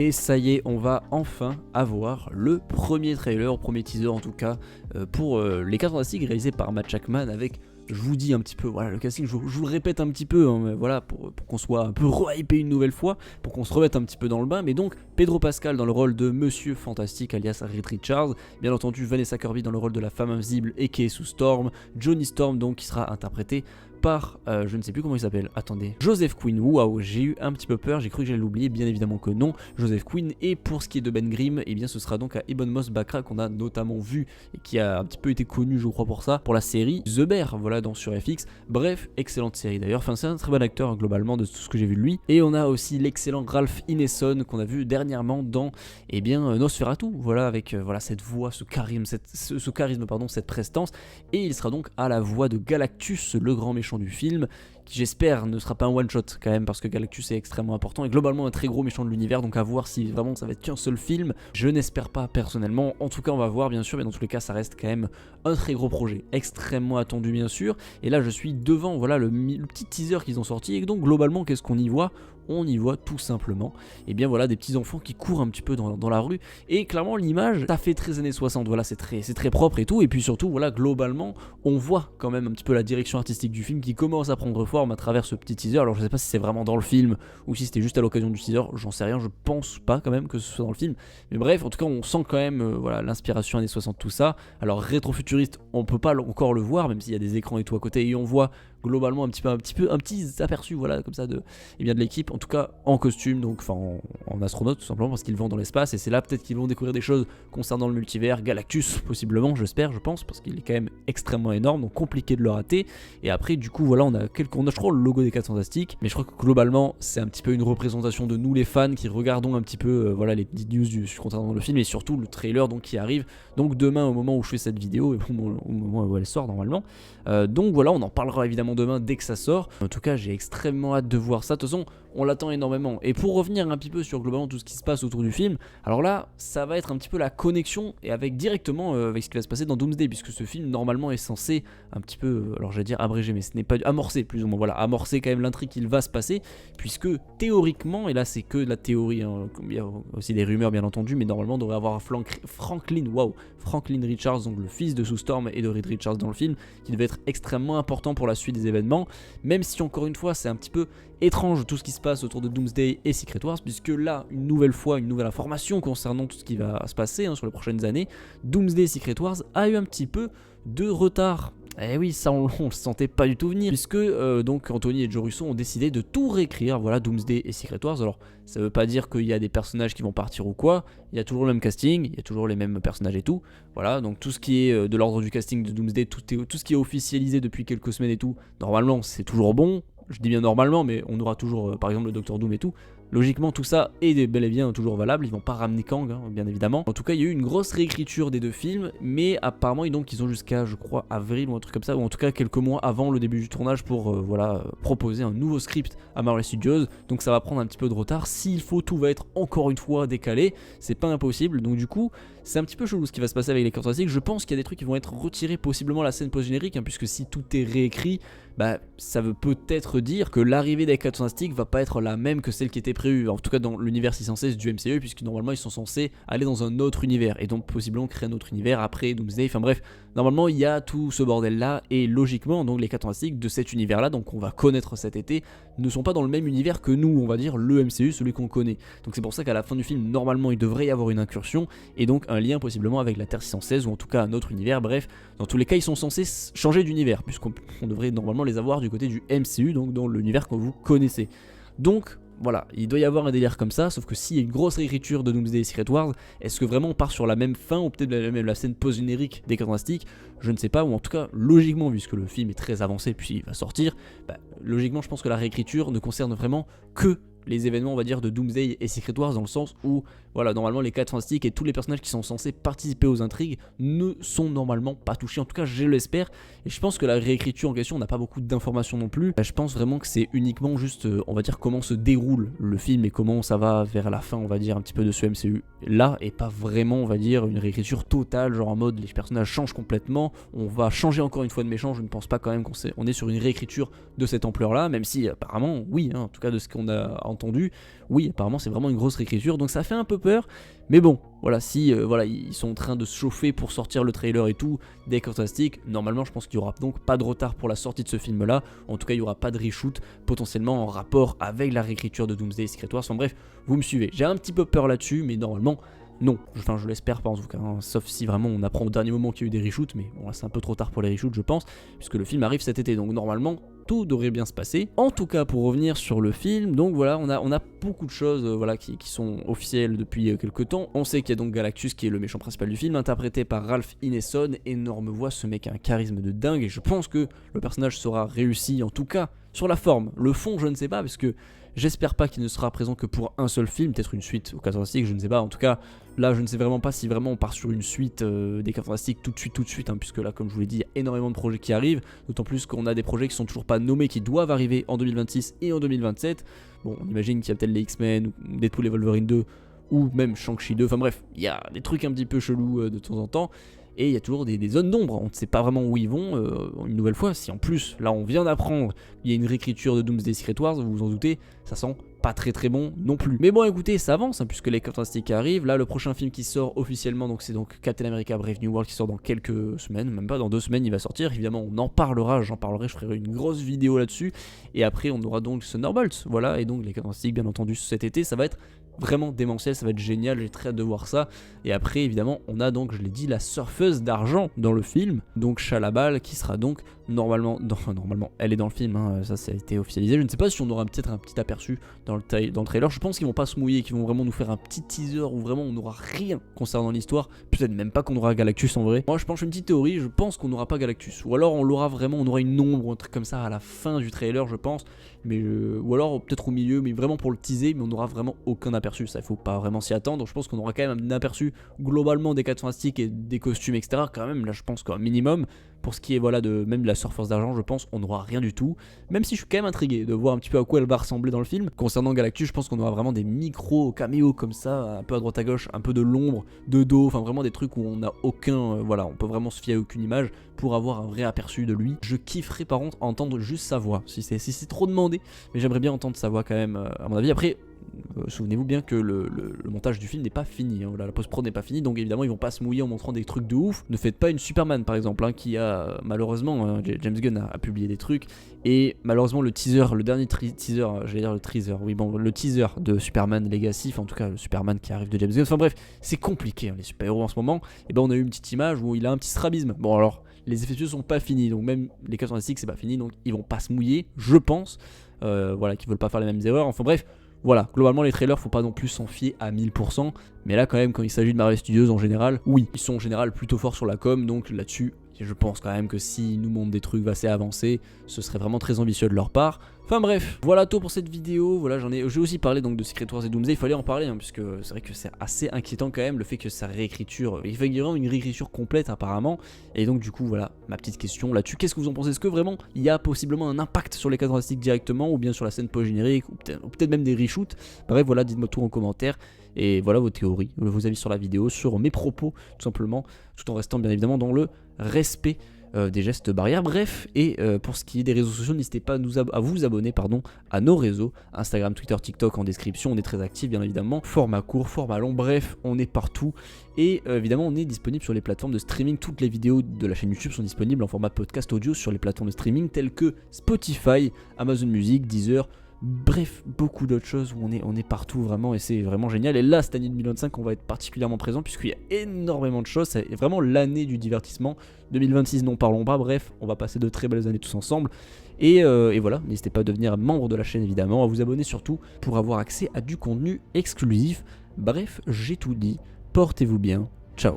Et ça y est, on va enfin avoir le premier trailer, premier teaser en tout cas, pour les 4 Fantastiques réalisés par Matt Shakman avec, je vous dis un petit peu, voilà le casting, je vous le répète un petit peu, hein, mais voilà, pour qu'on soit un peu re-hypé une nouvelle fois, pour qu'on se remette un petit peu dans le bain, mais donc Pedro Pascal dans le rôle de Monsieur Fantastique alias Reed Richards, bien entendu Vanessa Kirby dans le rôle de la femme invisible aka Sue Storm, Johnny Storm donc qui sera interprété par, je ne sais plus comment il s'appelle, attendez, Joseph Quinn. Waouh, j'ai eu un petit peu peur, j'ai cru que j'allais l'oublier, bien évidemment que non, Joseph Quinn. Et pour ce qui est de Ben Grimm, eh bien ce sera donc à Ebon Moss-Bachrach qu'on a notamment vu et qui a un petit peu été connu je crois pour ça, pour la série The Bear, voilà, sur FX. Bref, excellente série d'ailleurs, enfin c'est un très bon acteur globalement de tout ce que j'ai vu de lui. Et on a aussi l'excellent Ralph Ineson qu'on a vu dernièrement dans, eh bien, Nosferatu, voilà, avec voilà cette voix, ce charisme, cette prestance. Et il sera donc à la voix de Galactus, le grand méchant du film, qui j'espère ne sera pas un one shot quand même, parce que Galactus est extrêmement important et globalement un très gros méchant de l'univers, donc à voir si vraiment ça va être qu'un seul film. Je n'espère pas personnellement, en tout cas on va voir bien sûr, mais dans tous les cas ça reste quand même un très gros projet, extrêmement attendu bien sûr. Et là je suis devant, voilà, le petit teaser qu'ils ont sorti, et donc globalement qu'est-ce qu'on y voit? On y voit tout simplement, et bien voilà, des petits enfants qui courent un petit peu dans la rue, et clairement l'image, ça fait très années 60, voilà, c'est très propre et tout, et puis surtout, voilà, globalement, on voit quand même un petit peu la direction artistique du film qui commence à prendre forme à travers ce petit teaser. Alors je sais pas si c'est vraiment dans le film, ou si c'était juste à l'occasion du teaser, j'en sais rien, je pense pas quand même que ce soit dans le film, mais bref, en tout cas, on sent quand même, voilà, l'inspiration années 60, tout ça. Alors rétrofuturiste, on peut pas encore le voir, même s'il y a des écrans et tout à côté, et on voit globalement un petit aperçu, voilà, comme ça de l'équipe, en tout cas en costume, donc enfin en astronaute tout simplement, parce qu'ils vont dans l'espace, et c'est là peut-être qu'ils vont découvrir des choses concernant le multivers, Galactus possiblement, j'espère, je pense, parce qu'il est quand même extrêmement énorme, donc compliqué de le rater. Et après du coup voilà, on a je crois le logo des 4 Fantastiques, mais je crois que globalement c'est un petit peu une représentation de nous les fans qui regardons un petit peu voilà les petites news concernant le film, et surtout le trailer donc qui arrive donc demain au moment où je fais cette vidéo, et au moment où elle sort normalement. Donc voilà, on en parlera évidemment demain dès que ça sort. En tout cas j'ai extrêmement hâte de voir ça, de toute façon on l'attend énormément. Et pour revenir un petit peu sur globalement tout ce qui se passe autour du film, alors là ça va être un petit peu la connexion et avec directement avec ce qui va se passer dans Doomsday, puisque ce film normalement est censé un petit peu, alors j'allais dire abrégé, mais ce n'est pas amorcé plus ou moins, voilà, amorcer quand même l'intrigue qu'il va se passer, puisque théoriquement, et là c'est que de la théorie, hein, il y a aussi des rumeurs bien entendu, mais normalement on devrait avoir Franklin Richards, donc le fils de Sue Storm et de Reed Richards dans le film, qui devait être extrêmement important pour la suite des événements, même si encore une fois c'est un petit peu étrange tout ce qui se passe autour de Doomsday et Secret Wars, puisque là, une nouvelle information concernant tout ce qui va se passer sur les prochaines années, Doomsday et Secret Wars a eu un petit peu de retard. Et oui, ça on le sentait pas du tout venir, puisque donc Anthony et Joe Russo ont décidé de tout réécrire, voilà, Doomsday et Secret Wars. Alors ça veut pas dire qu'il y a des personnages qui vont partir ou quoi, il y a toujours le même casting, il y a toujours les mêmes personnages et tout, voilà, donc tout ce qui est de l'ordre du casting de Doomsday, tout ce qui est officialisé depuis quelques semaines et tout, normalement c'est toujours bon. Je dis bien normalement, mais on aura toujours par exemple le Docteur Doom et tout. Logiquement tout ça est bel et bien toujours valable, ils vont pas ramener Kang hein, bien évidemment. En tout cas il y a eu une grosse réécriture des deux films, mais apparemment ils ont jusqu'à je crois avril ou un truc comme ça, ou en tout cas quelques mois avant le début du tournage pour proposer un nouveau script à Marvel Studios. Donc ça va prendre un petit peu de retard, s'il faut tout va être encore une fois décalé, c'est pas impossible. Donc du coup c'est un petit peu chelou ce qui va se passer avec les 4 Fantastiques. Je pense qu'il y a des trucs qui vont être retirés, possiblement la scène post-générique, hein, puisque si tout est réécrit, bah ça veut peut-être dire que l'arrivée des 4 Fantastiques va pas être la même que celle qui était prévue, en tout cas dans l'univers 616 du MCU, puisque normalement ils sont censés aller dans un autre univers, et donc possiblement créer un autre univers après Doomsday, enfin bref, normalement il y a tout ce bordel là, et logiquement donc les 4 Fantastiques de cet univers là, donc on va connaître cet été, ne sont pas dans le même univers que nous, on va dire le MCU, celui qu'on connaît. Donc c'est pour ça qu'à la fin du film, normalement il devrait y avoir une incursion, et donc un lien possiblement avec la Terre 616, ou en tout cas un autre univers. Bref, dans tous les cas ils sont censés changer d'univers, puisqu'on devrait normalement les avoir du côté du MCU, donc dans l'univers que vous connaissez. Donc voilà, il doit y avoir un délire comme ça, sauf que s'il y a une grosse réécriture de Doomsday et Secret Wars, est-ce que vraiment on part sur la même fin, ou peut-être même la scène post-générique des 4 Fantastiques? Je ne sais pas, ou en tout cas, logiquement, puisque le film est très avancé, puis il va sortir, logiquement je pense que la réécriture ne concerne vraiment que les événements on va dire de Doomsday et Secret Wars, dans le sens où voilà, normalement les 4 Fantastiques et tous les personnages qui sont censés participer aux intrigues ne sont normalement pas touchés, en tout cas je l'espère. Et je pense que la réécriture en question, on n'a pas beaucoup d'informations non plus. Je pense vraiment que c'est uniquement juste on va dire comment se déroule le film et comment ça va vers la fin, on va dire un petit peu de ce MCU là, et pas vraiment on va dire une réécriture totale, genre en mode les personnages changent complètement, on va changer encore une fois de méchant. Je ne pense pas quand même qu'on est sur une réécriture de cette ampleur là, même si apparemment oui hein, en tout cas de ce qu'on a entendu, oui, apparemment c'est vraiment une grosse réécriture, donc ça fait un peu peur. Mais bon, voilà, si voilà, ils sont en train de se chauffer pour sortir le trailer et tout des Fantastiques, normalement je pense qu'il n'y aura donc pas de retard pour la sortie de ce film là. En tout cas il n'y aura pas de reshoot potentiellement en rapport avec la réécriture de Doomsday Secret Wars. Enfin bref, vous me suivez. J'ai un petit peu peur là-dessus, mais normalement non, enfin je l'espère pas en tout cas, hein. Sauf si vraiment on apprend au dernier moment qu'il y a eu des reshoots, mais bon là c'est un peu trop tard pour les reshoots je pense, puisque le film arrive cet été, donc normalement tout devrait bien se passer. En tout cas pour revenir sur le film, donc voilà, on a beaucoup de choses voilà, qui sont officielles depuis quelques temps. On sait qu'il y a donc Galactus qui est le méchant principal du film, interprété par Ralph Ineson, énorme voix, ce mec a un charisme de dingue, et je pense que le personnage sera réussi, en tout cas sur la forme. Le fond je ne sais pas, parce que j'espère pas qu'il ne sera présent que pour un seul film, peut-être une suite aux 4 Fantastiques, je ne sais pas. En tout cas, là, je ne sais vraiment pas si vraiment on part sur une suite des 4 Fantastiques tout de suite, hein, puisque là, comme je vous l'ai dit, il y a énormément de projets qui arrivent, d'autant plus qu'on a des projets qui sont toujours pas nommés, qui doivent arriver en 2026 et en 2027. Bon, on imagine qu'il y a peut-être les X-Men, ou Deadpool et Wolverine 2, ou même Shang-Chi 2, enfin bref, il y a des trucs un petit peu chelous de temps en temps. Et il y a toujours des zones d'ombre, on ne sait pas vraiment où ils vont, une nouvelle fois, si en plus, là on vient d'apprendre qu'il y a une réécriture de Doomsday Secret Wars, vous vous en doutez, ça sent pas très bon non plus. Mais bon écoutez, ça avance, hein, puisque les Fantastiques arrivent, là le prochain film qui sort officiellement, donc c'est donc Captain America Brave New World qui sort dans quelques semaines, même pas dans 2 semaines il va sortir, évidemment on en parlera, j'en parlerai, je ferai une grosse vidéo là-dessus, et après on aura donc Thunderbolts, voilà, et donc les Fantastiques bien entendu cet été, ça va être vraiment démentiel, ça va être génial, j'ai très hâte de voir ça. Et après évidemment on a donc, je l'ai dit, la surfeuse d'argent dans le film, donc Chalabal, qui sera donc normalement, elle est dans le film, hein, ça a été officialisé. Je ne sais pas si on aura peut-être un petit aperçu dans le trailer, je pense qu'ils vont pas se mouiller, qu'ils vont vraiment nous faire un petit teaser où vraiment on n'aura rien concernant l'histoire, peut-être même pas qu'on aura Galactus en vrai. Moi je pense, une petite théorie, je pense qu'on n'aura pas Galactus, ou alors on l'aura vraiment, on aura une ombre, un truc comme ça à la fin du trailer je pense, mais ou alors peut-être au milieu, mais vraiment pour le teaser, mais on n'aura vraiment aucun aperçu, ça il faut pas vraiment s'y attendre. Donc je pense qu'on aura quand même un aperçu globalement des 4 Fantastiques et des costumes etc, quand même, là je pense qu'un minimum. Pour ce qui est voilà de même de la Surforce d'argent, je pense on n'aura rien du tout, même si je suis quand même intrigué de voir un petit peu à quoi elle va ressembler dans le film. Concernant Galactus, je pense qu'on aura vraiment des micro caméos comme ça, un peu à droite à gauche, un peu de l'ombre, de dos, enfin vraiment des trucs où on n'a aucun, voilà, on peut vraiment se fier à aucune image pour avoir un vrai aperçu de lui. Je kifferais par contre entendre juste sa voix, si c'est trop demandé, mais j'aimerais bien entendre sa voix quand même, à mon avis. Après, souvenez-vous bien que le montage du film n'est pas fini, hein, la post-prod n'est pas finie, donc évidemment ils vont pas se mouiller en montrant des trucs de ouf. Ne faites pas une Superman par exemple, hein, qui a malheureusement, James Gunn a publié des trucs, et malheureusement le teaser, le dernier teaser, j'allais dire le teaser, oui bon, le teaser de Superman Legacy, enfin en tout cas le Superman qui arrive de James Gunn, enfin bref, c'est compliqué hein, les super-héros en ce moment, et ben on a eu une petite image où il a un petit strabisme. Bon alors, les effets spéciaux sont pas finis, donc même les 4 Fantastiques c'est pas fini, donc ils vont pas se mouiller, je pense, voilà, qu'ils veulent pas faire les mêmes erreurs, enfin bref. Voilà, globalement les trailers faut pas non plus s'en fier à 1000%, mais là quand même quand il s'agit de Marvel Studios en général, oui, ils sont en général plutôt forts sur la com, donc là-dessus, je pense quand même que s'ils nous montrent des trucs assez avancés, ce serait vraiment très ambitieux de leur part. Enfin bref, voilà tout pour cette vidéo, voilà j'ai aussi parlé donc de Secret Wars et Doomsday, il fallait en parler, hein, puisque c'est vrai que c'est assez inquiétant quand même le fait que sa réécriture, il fait vraiment une réécriture complète apparemment, et donc du coup voilà, ma petite question là-dessus, qu'est-ce que vous en pensez? Est-ce que vraiment il y a possiblement un impact sur les 4 Fantastiques directement, ou bien sur la scène post-générique, ou peut-être même des reshoots? Bref voilà, dites-moi tout en commentaire, et voilà vos théories, vos avis sur la vidéo, sur mes propos tout simplement, tout en restant bien évidemment dans le respect des gestes barrières. Bref, et pour ce qui est des réseaux sociaux, n'hésitez pas à vous abonner à nos réseaux, Instagram, Twitter, TikTok en description, on est très actifs bien évidemment, format court, format long, bref, on est partout, et évidemment on est disponible sur les plateformes de streaming, toutes les vidéos de la chaîne YouTube sont disponibles en format podcast audio sur les plateformes de streaming telles que Spotify, Amazon Music, Deezer, bref, beaucoup d'autres choses où on est partout vraiment, et c'est vraiment génial. Et là cette année 2025 on va être particulièrement présent puisqu'il y a énormément de choses, c'est vraiment l'année du divertissement. 2026 n'en parlons pas, bref, on va passer de très belles années tous ensemble. Et voilà, n'hésitez pas à devenir membre de la chaîne évidemment, à vous abonner surtout pour avoir accès à du contenu exclusif. Bref, j'ai tout dit, portez-vous bien, ciao.